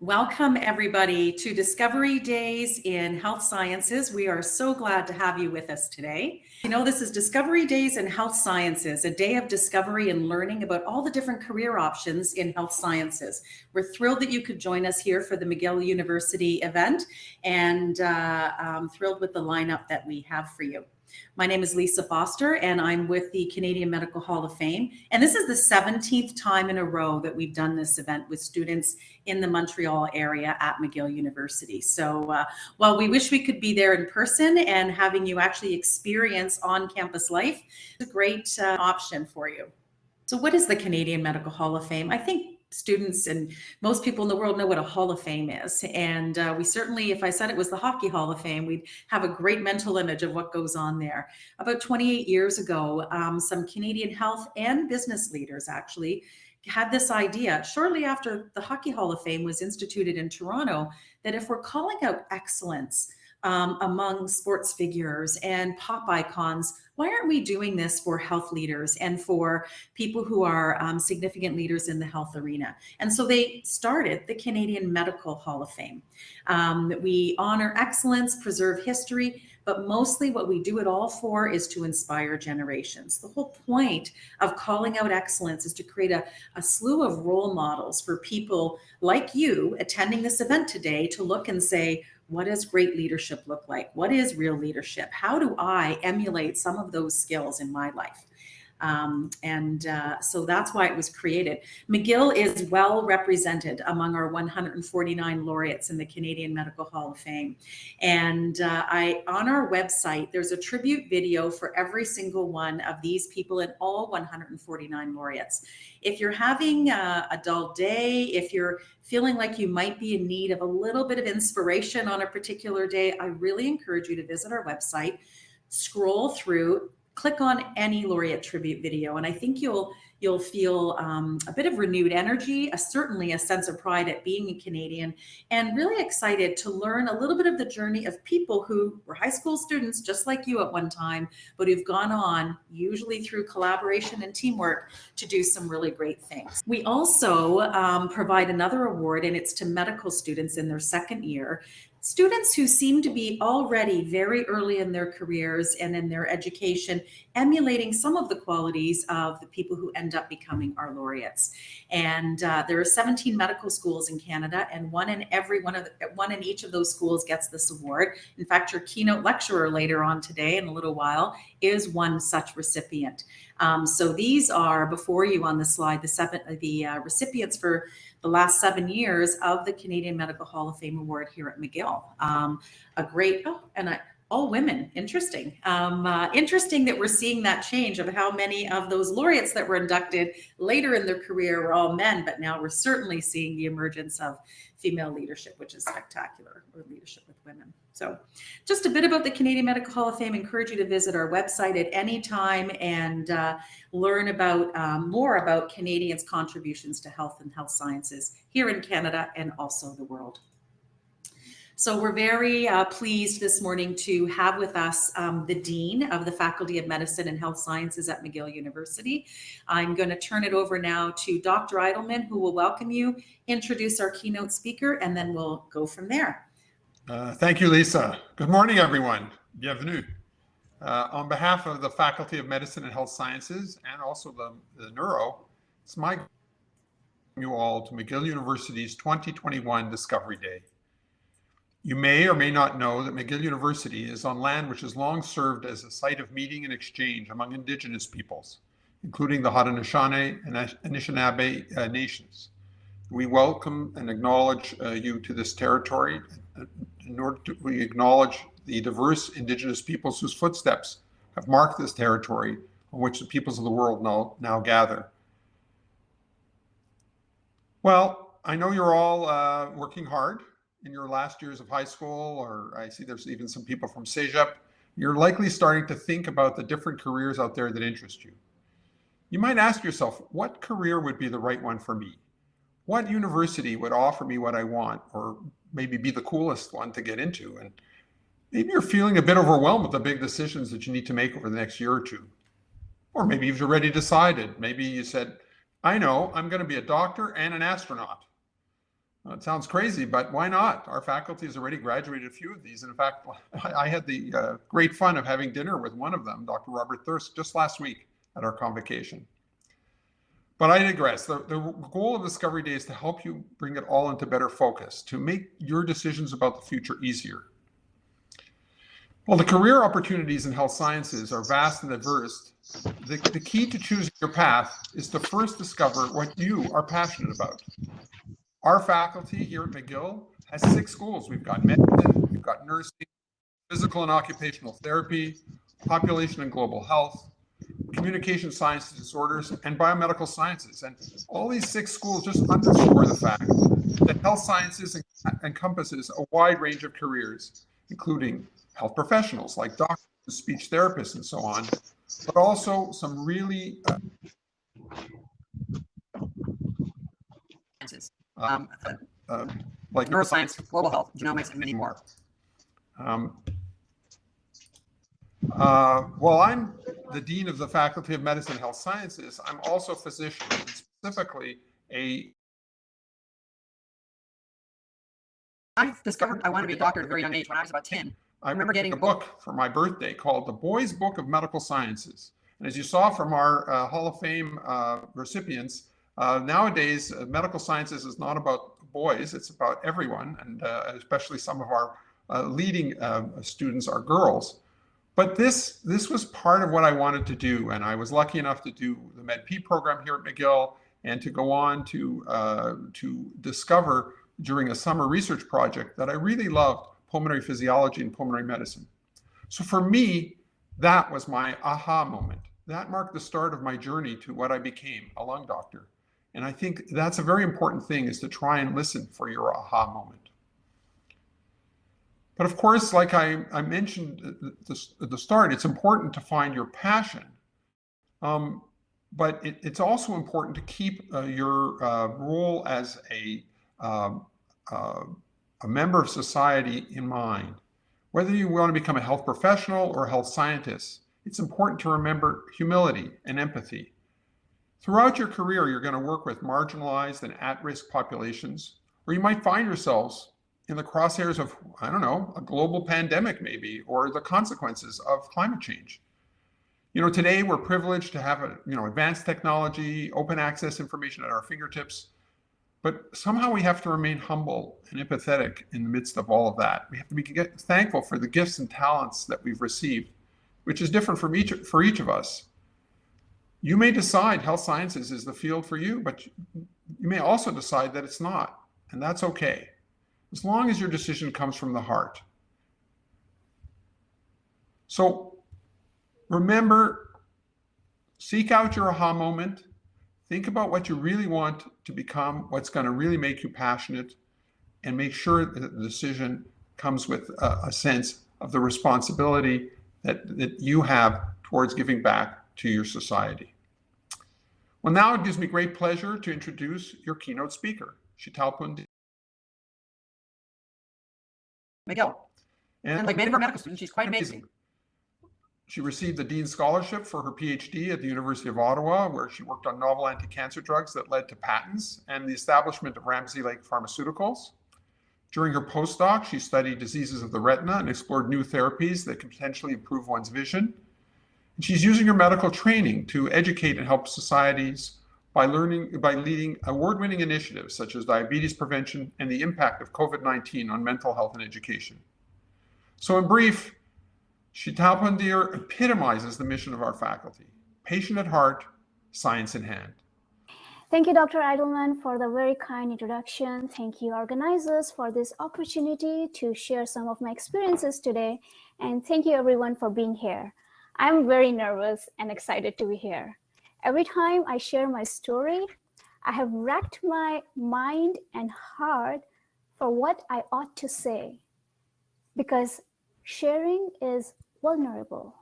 Welcome everybody to Discovery Days in Health Sciences. We are so glad to have you with us today. You know, this is Discovery Days in Health Sciences, a day of discovery and learning about all the different career options in health sciences. We're thrilled that you could join us here for the McGill University event and thrilled with the lineup that we have for you. My name is Lisa Foster, and I'm with the Canadian Medical Hall of Fame. And this is the 17th time in a row that we've done this event with students in the Montreal area at McGill University. So while we wish we could be there in person and having you actually experience on-campus life, it's a great option for you. So what is the Canadian Medical Hall of Fame? I think students and most people in the world know what a Hall of Fame is. And we certainly, if I said it was the Hockey Hall of Fame, we'd have a great mental image of what goes on there. About 28 years ago, some Canadian health and business leaders actually had this idea shortly after the Hockey Hall of Fame was instituted in Toronto, that if we're calling out excellence among sports figures and pop icons, why aren't we doing this for health leaders and for people who are significant leaders in the health arena? And so they started the Canadian Medical Hall of Fame. We honor excellence, preserve history, but mostly what we do it all for is to inspire generations. The whole point of calling out excellence is to create a slew of role models for people like you attending this event today to look and say, what does great leadership look like? What is real leadership? How do I emulate some of those skills in my life? So that's why it was created. McGill is well represented among our 149 laureates in the Canadian Medical Hall of Fame. And on our website, there's a tribute video for every single one of these people and all 149 laureates. If you're having a dull day, if you're feeling like you might be in need of a little bit of inspiration on a particular day, I really encourage you to visit our website, scroll through, click on any laureate tribute video, and I think you'll feel a bit of renewed energy, certainly a sense of pride at being a Canadian, and really excited to learn a little bit of the journey of people who were high school students just like you at one time, but who've gone on, usually through collaboration and teamwork, to do some really great things. We also provide another award, and it's to medical students in their second year. Students who seem to be already very early in their careers and in their education, emulating some of the qualities of the people who end up becoming our laureates. And there are 17 medical schools in Canada, and one in each of those schools gets this award. In fact, your keynote lecturer later on today in a little while is one such recipient. So these are before you on the slide, the recipients for the last 7 years of the Canadian Medical Hall of Fame Award here at McGill. All women, interesting. Interesting that we're seeing that change of how many of those laureates that were inducted later in their career were all men, but now we're certainly seeing the emergence of female leadership, which is spectacular, or leadership with women. So just a bit about the Canadian Medical Hall of Fame. I encourage you to visit our website at any time and learn about more about Canadians' contributions to health and health sciences here in Canada and also the world. So we're very pleased this morning to have with us the Dean of the Faculty of Medicine and Health Sciences at McGill University. I'm going to turn it over now to Dr. Eidelman, who will welcome you, introduce our keynote speaker, and then we'll go from there. Thank you, Lisa. Good morning, everyone. Bienvenue. On behalf of the Faculty of Medicine and Health Sciences and also the Neuro, it's my pleasure to welcome you all to McGill University's 2021 Discovery Day. You may or may not know that McGill University is on land which has long served as a site of meeting and exchange among Indigenous peoples, including the Haudenosaunee and Anishinaabe nations. We welcome and acknowledge you to this territory. We acknowledge the diverse Indigenous peoples whose footsteps have marked this territory on which the peoples of the world now gather. Well, I know you're all working hard in your last years of high school, or I see there's even some people from CEGEP. You're likely starting to think about the different careers out there that interest you. You might ask yourself, what career would be the right one for me? What university would offer me what I want, or maybe be the coolest one to get into? And maybe you're feeling a bit overwhelmed with the big decisions that you need to make over the next year or two. Or maybe you've already decided. Maybe you said, I know, I'm going to be a doctor and an astronaut. It sounds crazy, but why not? Our faculty has already graduated a few of these. And in fact, I had the great fun of having dinner with one of them, Dr. Robert Thirst, just last week at our convocation. But I digress. The goal of Discovery Day is to help you bring it all into better focus, to make your decisions about the future easier. Well, the career opportunities in health sciences are vast and diverse. The key to choosing your path is to first discover what you are passionate about. Our faculty here at McGill has 6 schools. We've got medicine, we've got nursing, physical and occupational therapy, population and global health, communication sciences and disorders, and biomedical sciences. And all these 6 schools just underscore the fact that health sciences encompasses a wide range of careers, including health professionals like doctors, speech therapists, and so on, but also some really like neuroscience, global health, genomics, and many more. Well, I'm the Dean of the Faculty of Medicine and Health Sciences. I'm also a physician, and specifically I discovered I wanted to be a doctor at a very young age when I was about 10. I remember getting a book for my birthday called The Boys' Book of Medical Sciences. And as you saw from our Hall of Fame recipients, nowadays, medical sciences is not about boys, it's about everyone, and especially some of our leading students are girls. But this was part of what I wanted to do, and I was lucky enough to do the MedP program here at McGill and to go on to discover during a summer research project that I really loved pulmonary physiology and pulmonary medicine. So for me, that was my aha moment. That marked the start of my journey to what I became, a lung doctor. And I think that's a very important thing, is to try and listen for your aha moment. But of course, like I mentioned at the start, it's important to find your passion. But it's also important to keep your role as a member of society in mind. Whether you want to become a health professional or a health scientist, it's important to remember humility and empathy. Throughout your career, you're going to work with marginalized and at-risk populations, or you might find yourselves in the crosshairs of, I don't know, a global pandemic maybe, or the consequences of climate change. You know, today we're privileged to have advanced technology, open access information at our fingertips, but somehow we have to remain humble and empathetic in the midst of all of that. We have to be thankful for the gifts and talents that we've received, which is different for each of us. You may decide health sciences is the field for you, but you may also decide that it's not, and that's okay, as long as your decision comes from the heart. So remember, seek out your aha moment, think about what you really want to become, what's going to really make you passionate, and make sure that the decision comes with a sense of the responsibility that you have towards giving back to your society. Well, now it gives me great pleasure to introduce your keynote speaker, Sheetal Pundir. McGill. And like many of our medical students, she's quite amazing. She received the Dean's Scholarship for her PhD at the University of Ottawa, where she worked on novel anti-cancer drugs that led to patents and the establishment of Ramsey Lake Pharmaceuticals. During her postdoc, she studied diseases of the retina and explored new therapies that can potentially improve one's vision. And she's using her medical training to educate and help societies by leading award-winning initiatives such as diabetes prevention and the impact of COVID-19 on mental health and education. So in brief, Sheetal Pundir epitomizes the mission of our faculty: patient at heart, science in hand. Thank you, Dr. Eidelman, for the very kind introduction. Thank you, organizers, for this opportunity to share some of my experiences today. And thank you, everyone, for being here. I'm very nervous and excited to be here. Every time I share my story, I have racked my mind and heart for what I ought to say, because sharing is vulnerable.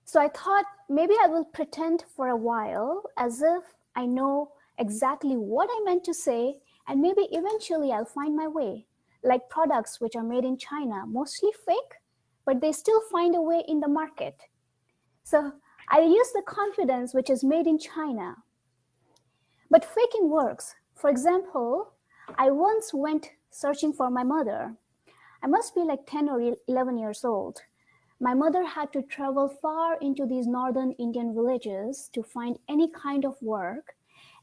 So I thought maybe I will pretend for a while as if I know exactly what I meant to say, and maybe eventually I'll find my way, like products which are made in China, mostly fake, but they still find a way in the market. So I use the confidence which is made in China. But faking works. For example, I once went searching for my mother. I must be like 10 or 11 years old. My mother had to travel far into these northern Indian villages to find any kind of work.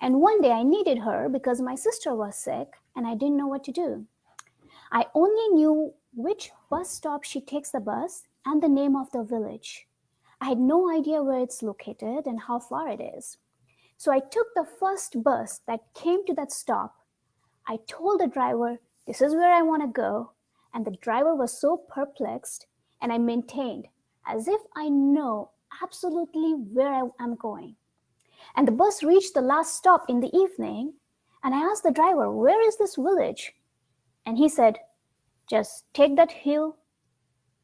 And one day I needed her because my sister was sick and I didn't know what to do. I only knew which bus stop she takes the bus and the name of the village. I had no idea where it's located and how far it is. So I took the first bus that came to that stop. I told the driver, this is where I want to go. And the driver was so perplexed, and I maintained as if I know absolutely where I am going. And the bus reached the last stop in the evening, and I asked the driver, where is this village? And he said, just take that hill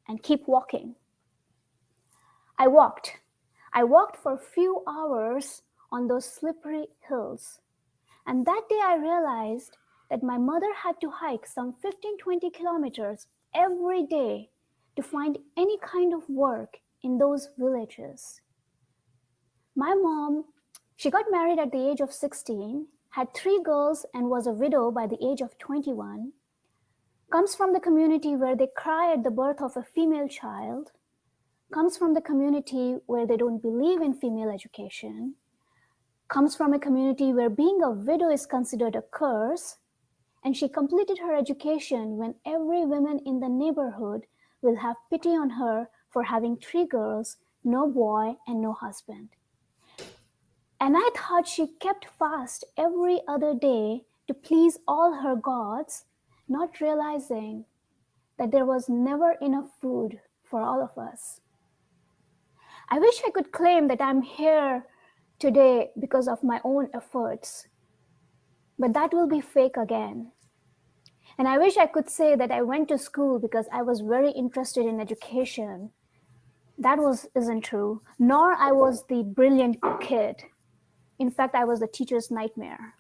and keep walking. I walked for a few hours on those slippery hills. And that day I realized that my mother had to hike some 15-20 kilometers every day to find any kind of work in those villages. My mom, she got married at the age of 16, had 3 girls and was a widow by the age of 21, comes from the community where they cry at the birth of a female child, comes from the community where they don't believe in female education, comes from a community where being a widow is considered a curse, and she completed her education when every woman in the neighborhood will have pity on her for having 3 girls, no boy, and no husband. And I thought she kept fast every other day to please all her gods, not realizing that there was never enough food for all of us. I wish I could claim that I'm here today because of my own efforts, but that will be fake again. And I wish I could say that I went to school because I was very interested in education. That isn't true, nor I was the brilliant kid. In fact, I was the teacher's nightmare.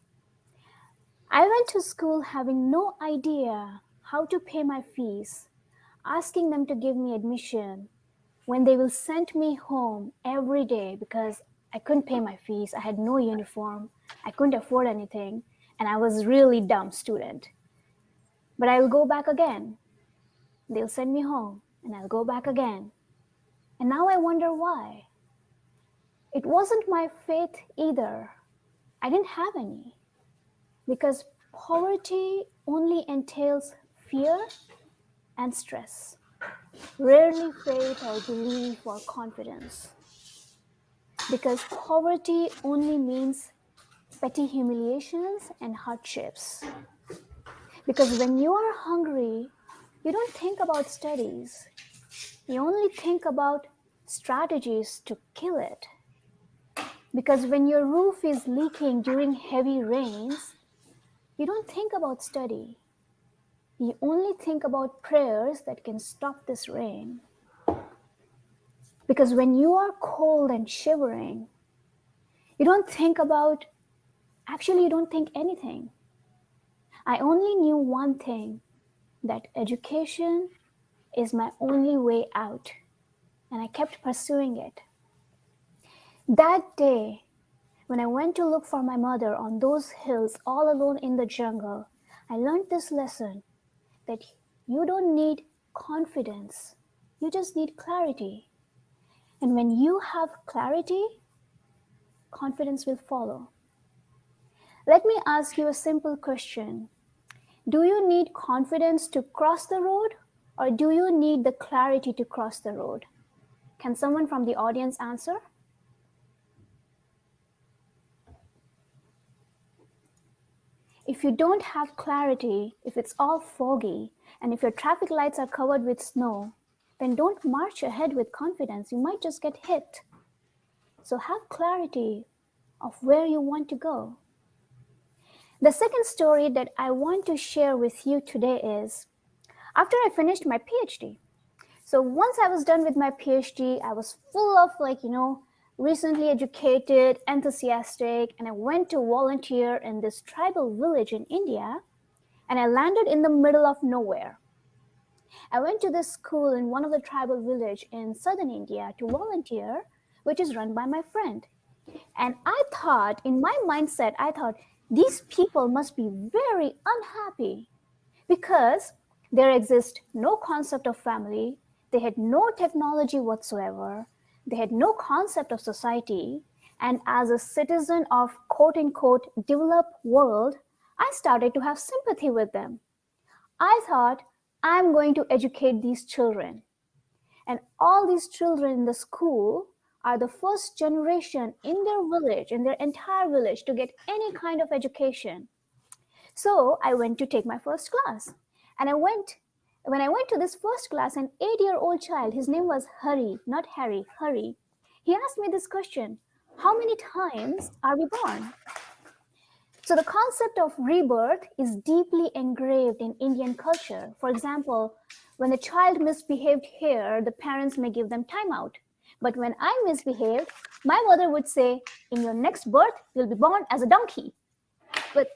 I went to school having no idea how to pay my fees, asking them to give me admission when they will send me home every day because I couldn't pay my fees. I had no uniform. I couldn't afford anything. And I was a really dumb student. But I will go back again. They'll send me home and I'll go back again. And now I wonder why. It wasn't my fate either. I didn't have any. Because poverty only entails fear and stress. Rarely faith or belief or confidence. Because poverty only means petty humiliations and hardships. Because when you are hungry, you don't think about studies. You only think about strategies to kill it. Because when your roof is leaking during heavy rains, you don't think about study. You only think about prayers that can stop this rain. Because when you are cold and shivering, you don't think anything. I only knew one thing, that education is my only way out, and I kept pursuing it. That day, when I went to look for my mother on those hills all alone in the jungle, I learned this lesson, that you don't need confidence, you just need clarity. And when you have clarity, confidence will follow. Let me ask you a simple question. Do you need confidence to cross the road, or do you need the clarity to cross the road? Can someone from the audience answer? If you don't have clarity, if it's all foggy, and if your traffic lights are covered with snow, then don't march ahead with confidence. You might just get hit. So have clarity of where you want to go. The second story that I want to share with you today is after I finished my PhD. So once I was done with my PhD, I was full of recently educated, enthusiastic, and I went to volunteer in this tribal village in India, and I landed in the middle of nowhere. I went to this school in one of the tribal village in southern India to volunteer, which is run by my friend. And I thought, in my mindset, these people must be very unhappy because there exists no concept of family, they had no technology whatsoever, they had no concept of society, and as a citizen of quote-unquote developed world, I started to have sympathy with them. I thought, I'm going to educate these children. And all these children in the school are the first generation in their village, in their entire village, to get any kind of education. So I went to take my first class. And when I went to this first class, an 8-year-old child, his name was Hari, not Harry, Hari, he asked me this question: how many times are we born? So the concept of rebirth is deeply engraved in Indian culture. For example, when a child misbehaved here, the parents may give them time out. But when I misbehaved, my mother would say, in your next birth, you'll be born as a donkey. But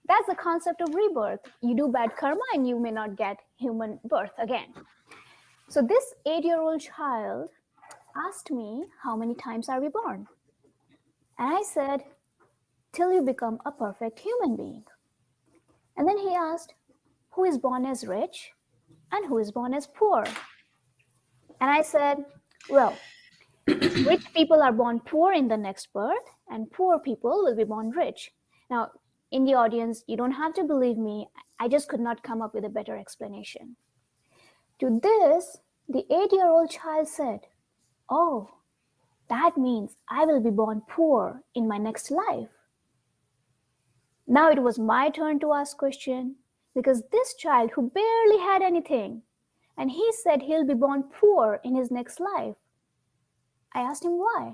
that's the concept of rebirth. You do bad karma and you may not get human birth again. So this 8-year-old child asked me, how many times are we born? And I said, till you become a perfect human being. And then he asked, who is born as rich and who is born as poor? And I said, well, rich people are born poor in the next birth and poor people will be born rich. Now, in the audience, you don't have to believe me. I just could not come up with a better explanation. To this, the 8-year-old child said, oh, that means I will be born poor in my next life. Now it was my turn to ask question, because this child who barely had anything, and he said he'll be born poor in his next life. I asked him why.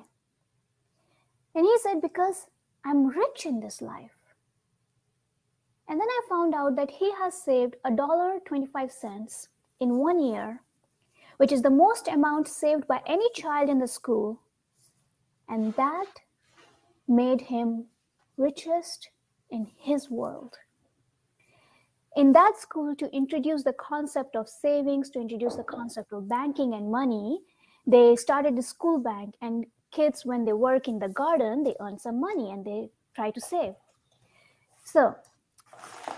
And he said, because I'm rich in this life. And then I found out that he has saved $1.25 in 1 year, which is the most amount saved by any child in the school. And that made him richest in his world. In that school, to introduce the concept of savings, to introduce the concept of banking and money, they started the school bank, and kids, when they work in the garden, they earn some money and they try to save. So,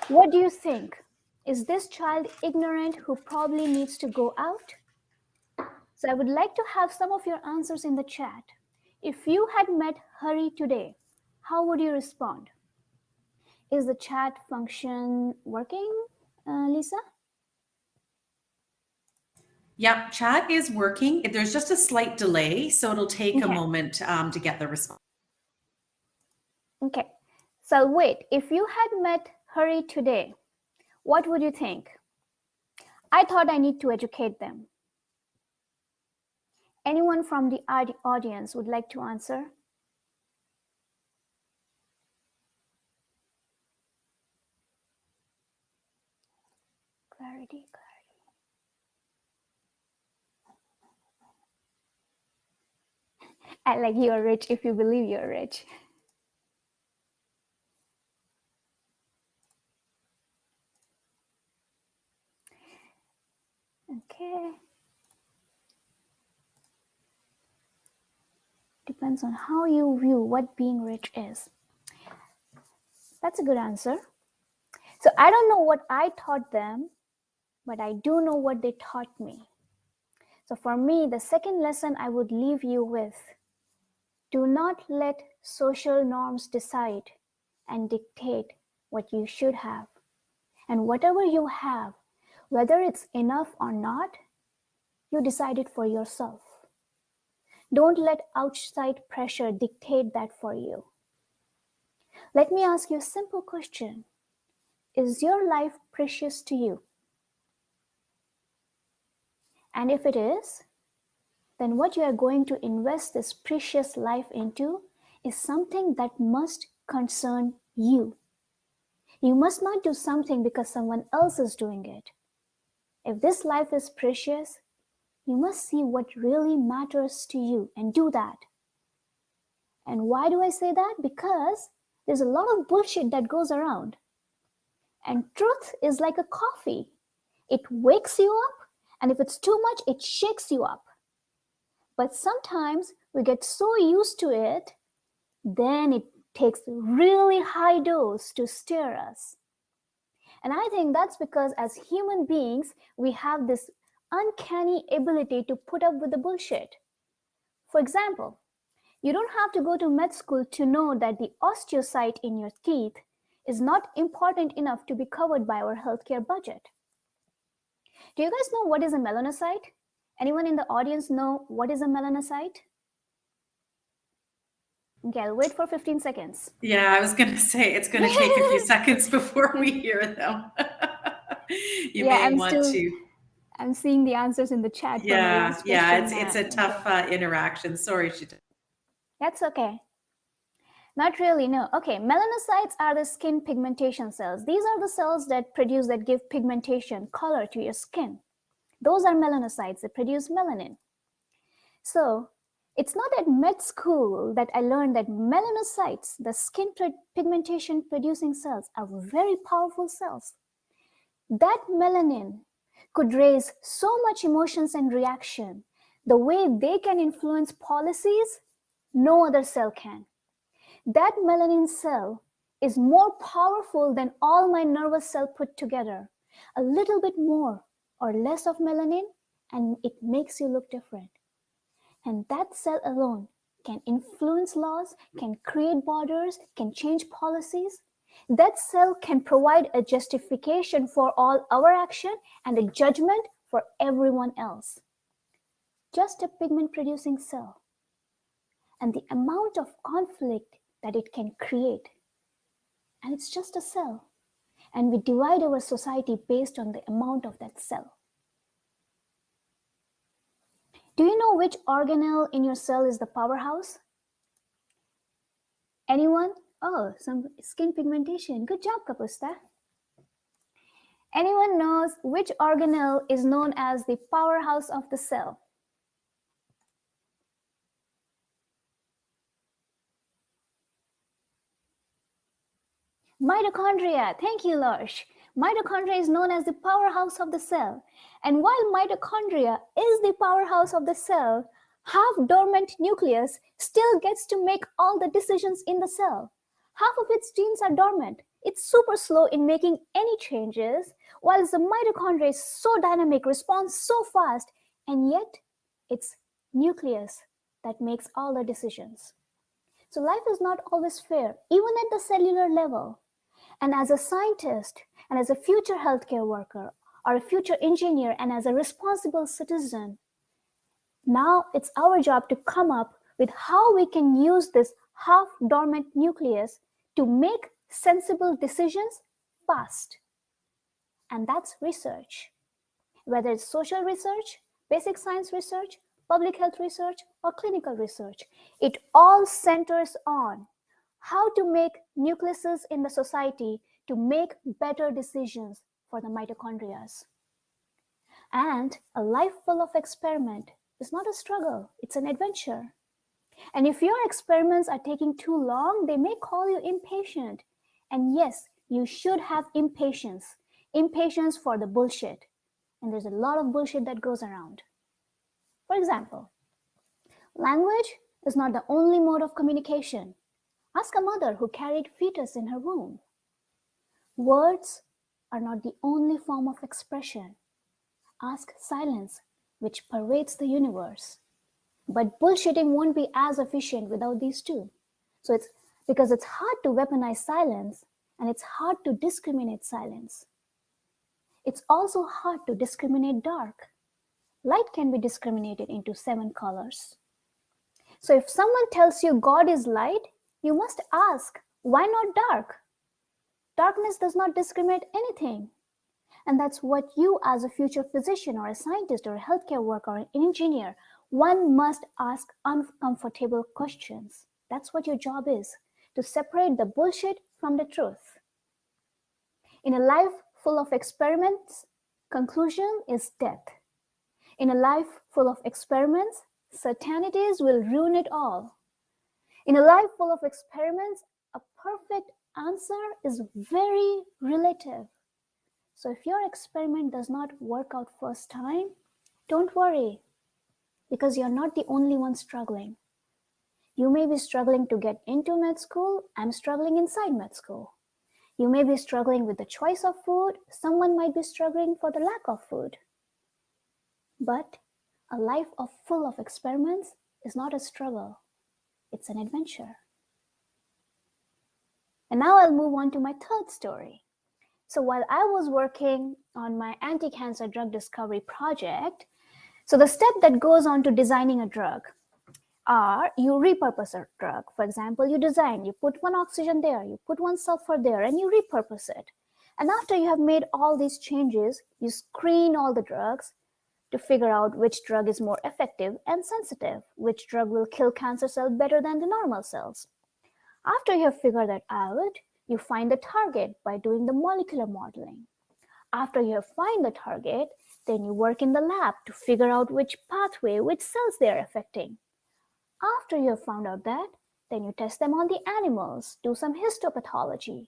what do you think? Is this child ignorant who probably needs to go out? So I would like to have some of your answers in the chat. If you had met Hari today, how would you respond? Is the chat function working, Lisa? Yep, chat is working. There's just a slight delay, so it'll take a moment to get the response. Okay, so wait, if you had met Hari today, what would you think? I thought I need to educate them. Anyone from the audience would like to answer? Clarity. I like you're rich if you believe you're rich. Okay. Depends on how you view what being rich is. That's a good answer. So I don't know what I taught them, but I do know what they taught me. So for me, the second lesson I would leave you with: do not let social norms decide and dictate what you should have. And whatever you have, whether it's enough or not, you decide it for yourself. Don't let outside pressure dictate that for you. Let me ask you a simple question. Is your life precious to you? And if it is, then what you are going to invest this precious life into is something that must concern you. You must not do something because someone else is doing it. If this life is precious, you must see what really matters to you and do that. And why do I say that? Because there's a lot of bullshit that goes around. And truth is like a coffee. It wakes you up, and if it's too much, it shakes you up. But sometimes we get so used to it, then it takes really high dose to steer us. And I think that's because as human beings, we have this uncanny ability to put up with the bullshit. For example, you don't have to go to med school to know that the osteocyte in your teeth is not important enough to be covered by our healthcare budget. Do you guys know what is a melanocyte? Anyone in the audience know what is a melanocyte? Okay, I'll wait for 15 seconds. Yeah, I was going to say it's going to take a few seconds before we hear them. I'm seeing the answers in the chat. Yeah, it's a tough interaction. Sorry, Sheetal. That's okay. Not really, no. Okay, melanocytes are the skin pigmentation cells. These are the cells that give pigmentation, color to your skin. Those are melanocytes that produce melanin. So it's not at med school that I learned that melanocytes, the skin pigmentation producing cells, are very powerful cells. That melanin could raise so much emotions and reaction. The way they can influence policies, no other cell can. That melanin cell is more powerful than all my nervous cells put together. A little bit more or less of melanin, and it makes you look different. And that cell alone can influence laws, can create borders, can change policies. That cell can provide a justification for all our action and a judgment for everyone else. Just a pigment-producing cell. And the amount of conflict that it can create. And it's just a cell. And we divide our society based on the amount of that cell. Do you know which organelle in your cell is the powerhouse? Anyone? Oh, some skin pigmentation. Good job, Kapusta. Anyone knows which organelle is known as the powerhouse of the cell? Mitochondria. Thank you, Larsh. Mitochondria is known as the powerhouse of the cell. And while mitochondria is the powerhouse of the cell, half-dormant nucleus still gets to make all the decisions in the cell. Half of its genes are dormant. It's super slow in making any changes, while the mitochondria is so dynamic, responds so fast, and yet it's nucleus that makes all the decisions. So life is not always fair, even at the cellular level. And as a scientist, and as a future healthcare worker, or a future engineer, and as a responsible citizen, now it's our job to come up with how we can use this half-dormant nucleus to make sensible decisions fast. And that's research. Whether it's social research, basic science research, public health research, or clinical research, it all centers on how to make nucleuses in the society to make better decisions for the mitochondria. And a life full of experiment is not a struggle, it's an adventure. And if your experiments are taking too long, they may call you impatient. And yes, you should have impatience for the bullshit. And there's a lot of bullshit that goes around. For example, language is not the only mode of communication. Ask a mother who carried fetus in her womb. Words are not the only form of expression. Ask silence, which pervades the universe. But bullshitting won't be as efficient without these two. So it's because it's hard to weaponize silence, and it's hard to discriminate silence. It's also hard to discriminate dark. Light can be discriminated into 7 colors. So if someone tells you God is light, you must ask, why not dark? Darkness does not discriminate anything. And that's what you as a future physician or a scientist or a healthcare worker or an engineer, one must ask uncomfortable questions. That's what your job is, to separate the bullshit from the truth. In a life full of experiments, conclusion is death. In a life full of experiments, certainties will ruin it all. In a life full of experiments, a perfect answer is very relative. So if your experiment does not work out first time, don't worry, because you're not the only one struggling. You may be struggling to get into med school. I'm struggling inside med school. You may be struggling with the choice of food. Someone might be struggling for the lack of food. But a life full of experiments is not a struggle. It's an adventure. And now I'll move on to my third story. So while I was working on my anti-cancer drug discovery project, so the step that goes on to designing a drug are you repurpose a drug. For example, you design, you put one oxygen there, you put one sulfur there, and you repurpose it. And after you have made all these changes, you screen all the drugs to figure out which drug is more effective and sensitive, which drug will kill cancer cells better than the normal cells. After you have figured that out, you find the target by doing the molecular modeling. After you have found the target, then you work in the lab to figure out which pathway, which cells they are affecting. After you have found out that, then you test them on the animals, do some histopathology,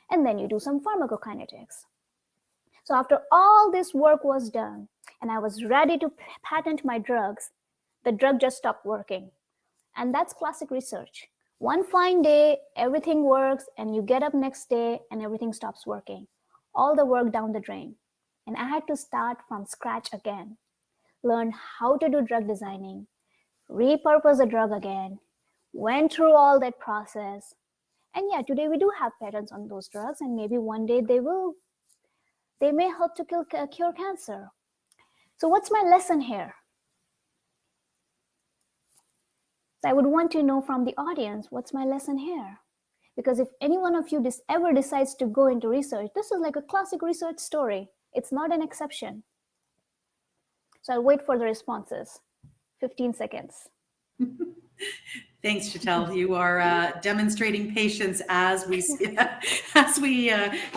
and then you do some pharmacokinetics. So after all this work was done, and I was ready to patent my drugs, the drug just stopped working. And that's classic research. One fine day, everything works, and you get up next day and everything stops working. All the work down the drain. And I had to start from scratch again. Learn how to do drug designing, repurpose the drug again, went through all that process. And yeah, today we do have patents on those drugs, and maybe one day they may help to cure cancer. So what's my lesson here? So I would want to know from the audience, what's my lesson here? Because if any one of you ever decides to go into research, this is like a classic research story. It's not an exception. So I'll wait for the responses. 15 seconds. Thanks, Sheetal. You are demonstrating patience as we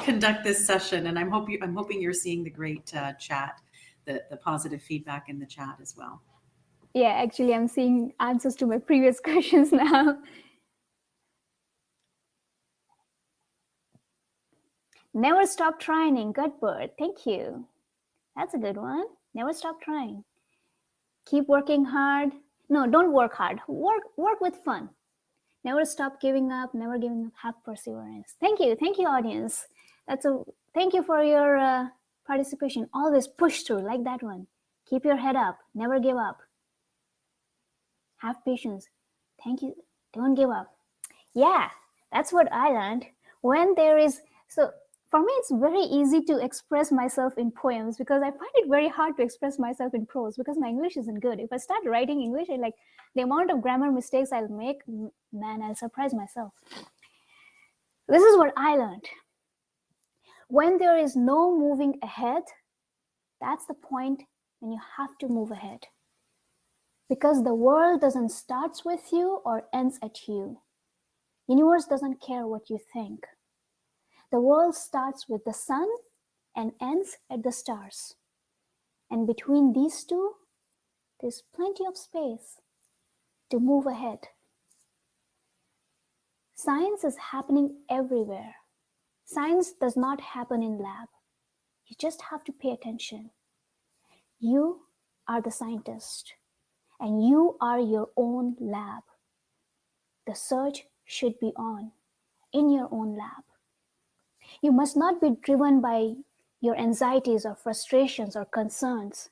conduct this session, and I'm hoping you're seeing the great chat, the positive feedback in the chat as well. Yeah, actually, I'm seeing answers to my previous questions now. Never stop trying, gut bird. Thank you. That's a good one. Never stop trying. Keep working hard. No, don't work hard. Work with fun. Never stop giving up. Never giving up. Have perseverance. Thank you. Thank you, audience. Thank you for your participation. Always push through like that one. Keep your head up. Never give up. Have patience. Thank you. Don't give up. Yeah, that's what I learned. So for me, it's very easy to express myself in poems because I find it very hard to express myself in prose because my English isn't good. If I start writing English, the amount of grammar mistakes I'll make, man, I'll surprise myself. This is what I learned. When there is no moving ahead, that's the point when you have to move ahead. Because the world doesn't start with you or ends at you. Universe doesn't care what you think. The world starts with the sun and ends at the stars. And between these two, there's plenty of space to move ahead. Science is happening everywhere. Science does not happen in lab. You just have to pay attention. You are the scientist. And you are your own lab. The search should be on in your own lab. You must not be driven by your anxieties or frustrations or concerns.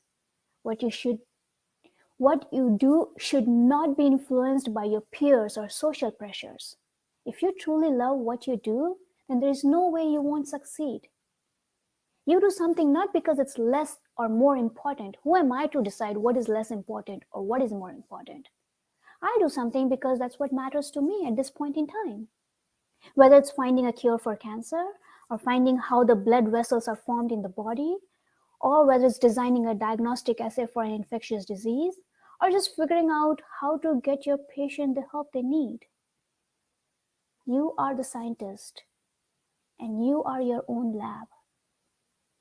What you do should not be influenced by your peers or social pressures. If you truly love what you do, then there is no way you won't succeed. You do something not because it's less or more important. Who am I to decide what is less important or what is more important? I do something because that's what matters to me at this point in time. Whether it's finding a cure for cancer or finding how the blood vessels are formed in the body, or whether it's designing a diagnostic assay for an infectious disease, or just figuring out how to get your patient the help they need. You are the scientist and you are your own lab.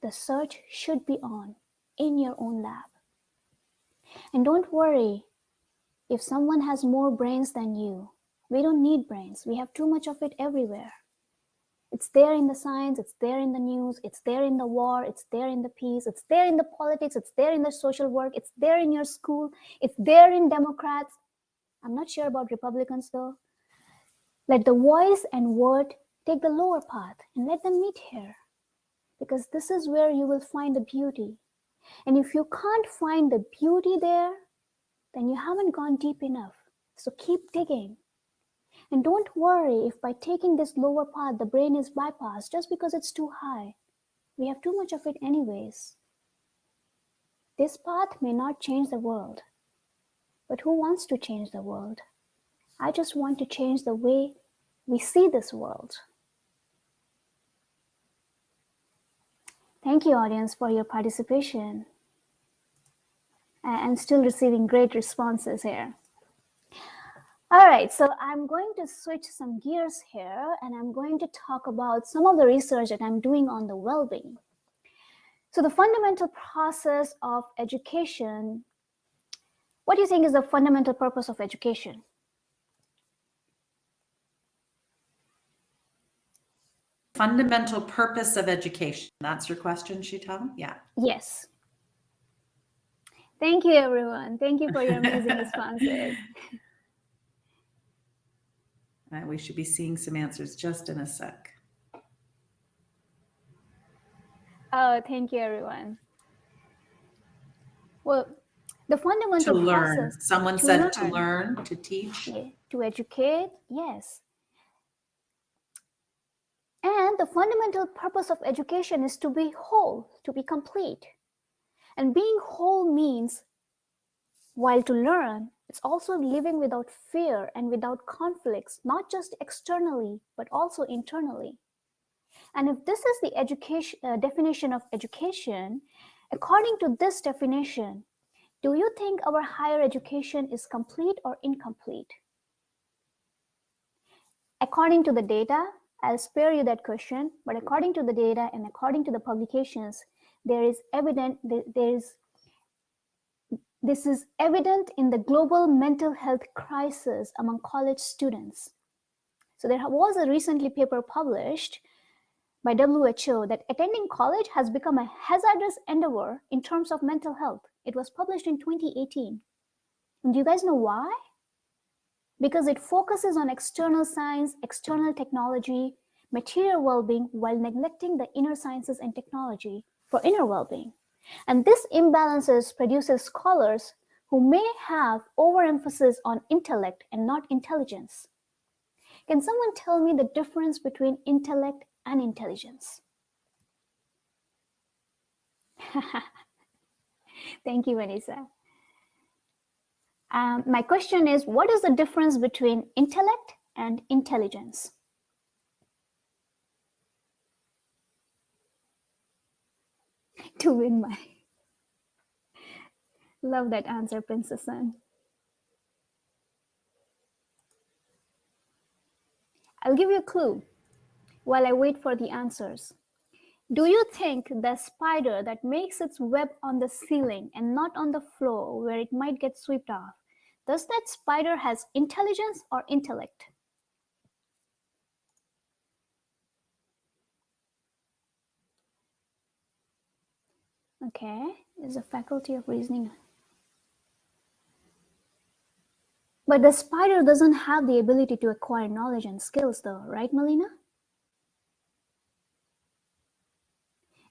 The search should be on in your own lab. And don't worry if someone has more brains than you. We don't need brains. We have too much of it everywhere. It's there in the science, it's there in the news, it's there in the war, it's there in the peace, it's there in the politics, it's there in the social work, it's there in your school, it's there in Democrats. I'm not sure about Republicans though. Let the voice and word take the lower path and let them meet here, because this is where you will find the beauty. And if you can't find the beauty there, then you haven't gone deep enough. So keep digging. And don't worry if by taking this lower path, the brain is bypassed just because it's too high. We have too much of it anyways. This path may not change the world, but who wants to change the world? I just want to change the way we see this world. Thank you, audience, for your participation. And still receiving great responses here. All right, so I'm going to switch some gears here, and I'm going to talk about some of the research that I'm doing on the well-being. So the fundamental process of education, what do you think is the fundamental purpose of education? Fundamental purpose of education. That's your question, Sheetal? Yeah. Yes. Thank you, everyone. Thank you for your amazing responses. We should be seeing some answers just in a sec. Oh, thank you, everyone. Well, the fundamental To learn. process. Someone said to learn, to teach. Yeah, to educate, yes. And the fundamental purpose of education is to be whole, to be complete. And being whole means, while to learn, it's also living without fear and without conflicts, not just externally, but also internally. And if this is the definition of education, according to this definition, do you think our higher education is complete or incomplete? According to the data, I'll spare you that question, but according to the data and according to the publications, this is evident in the global mental health crisis among college students. So there was a recently paper published by WHO that attending college has become a hazardous endeavor in terms of mental health. It was published in 2018. And do you guys know why? Because it focuses on external science, external technology, material well-being, while neglecting the inner sciences and technology for inner well-being. And this imbalances produces scholars who may have overemphasis on intellect and not intelligence. Can someone tell me the difference between intellect and intelligence? Thank you, Vanessa. My question is, what is the difference between intellect and intelligence? To win my... Love that answer, Princess Sun. I'll give you a clue while I wait for the answers. Do you think the spider that makes its web on the ceiling and not on the floor where it might get swept off, does that spider has intelligence or intellect? Okay, is a faculty of reasoning. But the spider doesn't have the ability to acquire knowledge and skills though, right, Melina?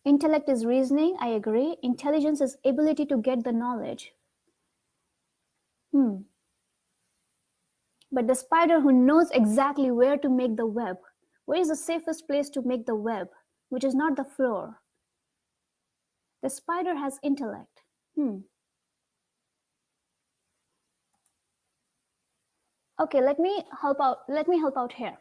Intellect is reasoning, I agree. Intelligence is ability to get the knowledge. But the spider who knows exactly where to make the web, where is the safest place to make the web, which is not the floor. The spider has intellect. Okay, let me help out here.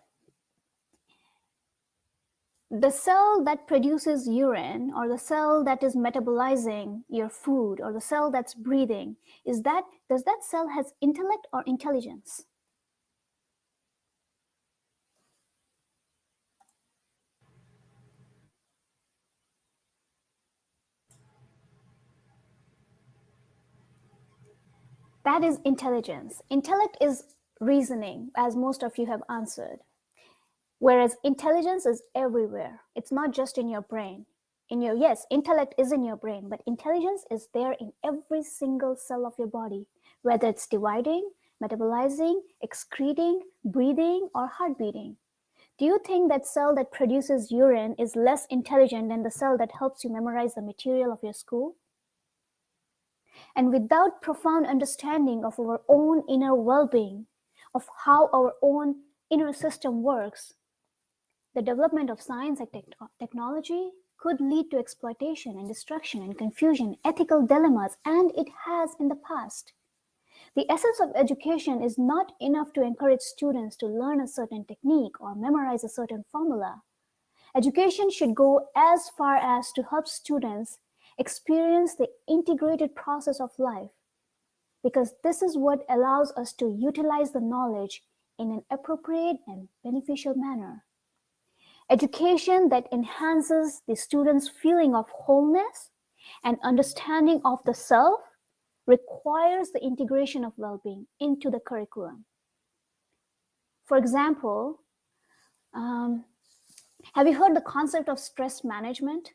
The cell that produces urine, or the cell that is metabolizing your food, or the cell that's breathing, does that cell has intellect or intelligence? That is intelligence. Intellect is reasoning, as most of you have answered. Whereas intelligence is everywhere. It's not just in your brain. Yes, intellect is in your brain, but intelligence is there in every single cell of your body, whether it's dividing, metabolizing, excreting, breathing, or heart beating? Do you think that cell that produces urine is less intelligent than the cell that helps you memorize the material of your school? And without profound understanding of our own inner well-being, of how our own inner system works, the development of science and technology could lead to exploitation and destruction and confusion, ethical dilemmas, and it has in the past. The essence of education is not enough to encourage students to learn a certain technique or memorize a certain formula. Education should go as far as to help students experience the integrated process of life, because this is what allows us to utilize the knowledge in an appropriate and beneficial manner. Education that enhances the student's feeling of wholeness and understanding of the self requires the integration of well-being into the curriculum. For example, have you heard the concept of stress management?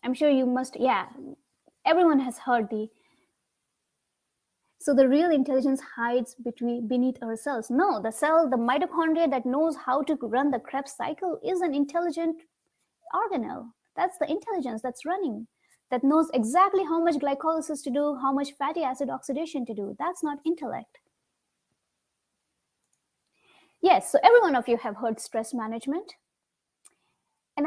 I'm sure you must, yeah. Everyone has heard so the real intelligence hides beneath our cells. No, the cell, the mitochondria that knows how to run the Krebs cycle is an intelligent organelle. That's the intelligence that's running, that knows exactly how much glycolysis to do, how much fatty acid oxidation to do. That's not intellect. Yes, so every one of you have heard stress management. And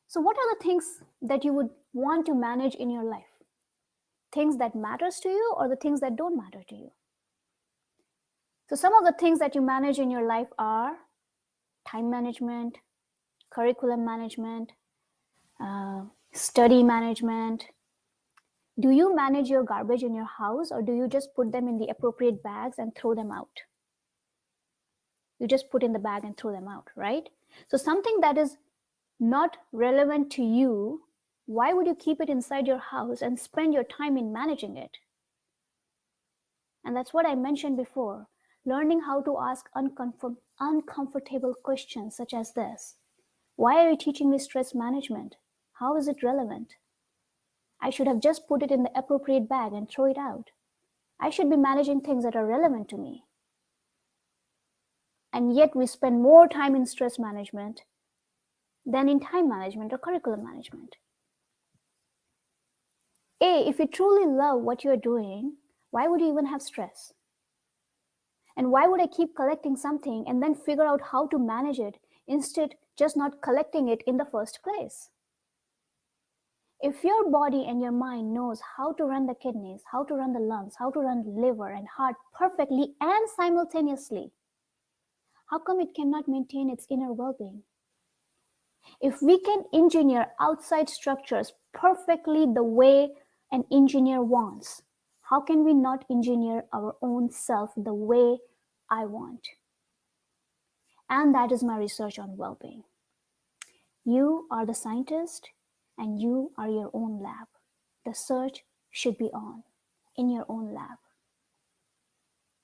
so what are the things that you would want to manage in your life? Things that matters to you or the things that don't matter to you? So some of the things that you manage in your life are time management, curriculum management, study management. Do you manage your garbage in your house, or do you just put them in the appropriate bags and throw them out? You just put in the bag and throw them out, right? So something that is not relevant to you, why would you keep it inside your house and spend your time in managing it? And that's what I mentioned before, learning how to ask uncomfortable questions such as this. Why are you teaching me stress management? How is it relevant? I should have just put it in the appropriate bag and throw it out. I should be managing things that are relevant to me. And yet we spend more time in stress management than in time management or curriculum management. If you truly love what you're doing, why would you even have stress? And why would I keep collecting something and then figure out how to manage it, instead just not collecting it in the first place? If your body and your mind knows how to run the kidneys, how to run the lungs, how to run the liver and heart perfectly and simultaneously, how come it cannot maintain its inner well-being? If we can engineer outside structures perfectly the way an engineer wants, how can we not engineer our own self the way I want? And that is my research on well-being. You are the scientist and you are your own lab. The search should be on in your own lab.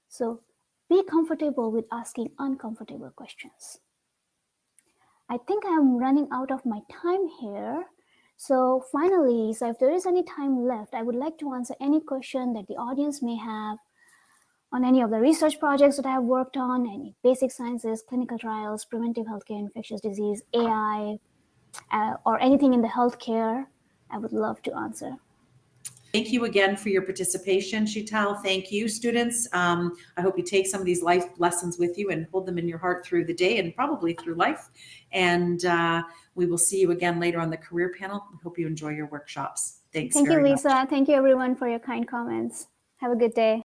So be comfortable with asking uncomfortable questions. I think I'm running out of my time here. So finally, if there is any time left, I would like to answer any question that the audience may have on any of the research projects that I have worked on, any basic sciences, clinical trials, preventive healthcare, infectious disease, AI, or anything in the healthcare. I would love to answer. Thank you again for your participation, Sheetal. Thank you, students. I hope you take some of these life lessons with you and hold them in your heart through the day and probably through life. And we will see you again later on the career panel. I hope you enjoy your workshops. Thanks. Thank you, very Lisa. much. Thank you, everyone, for your kind comments. Have a good day.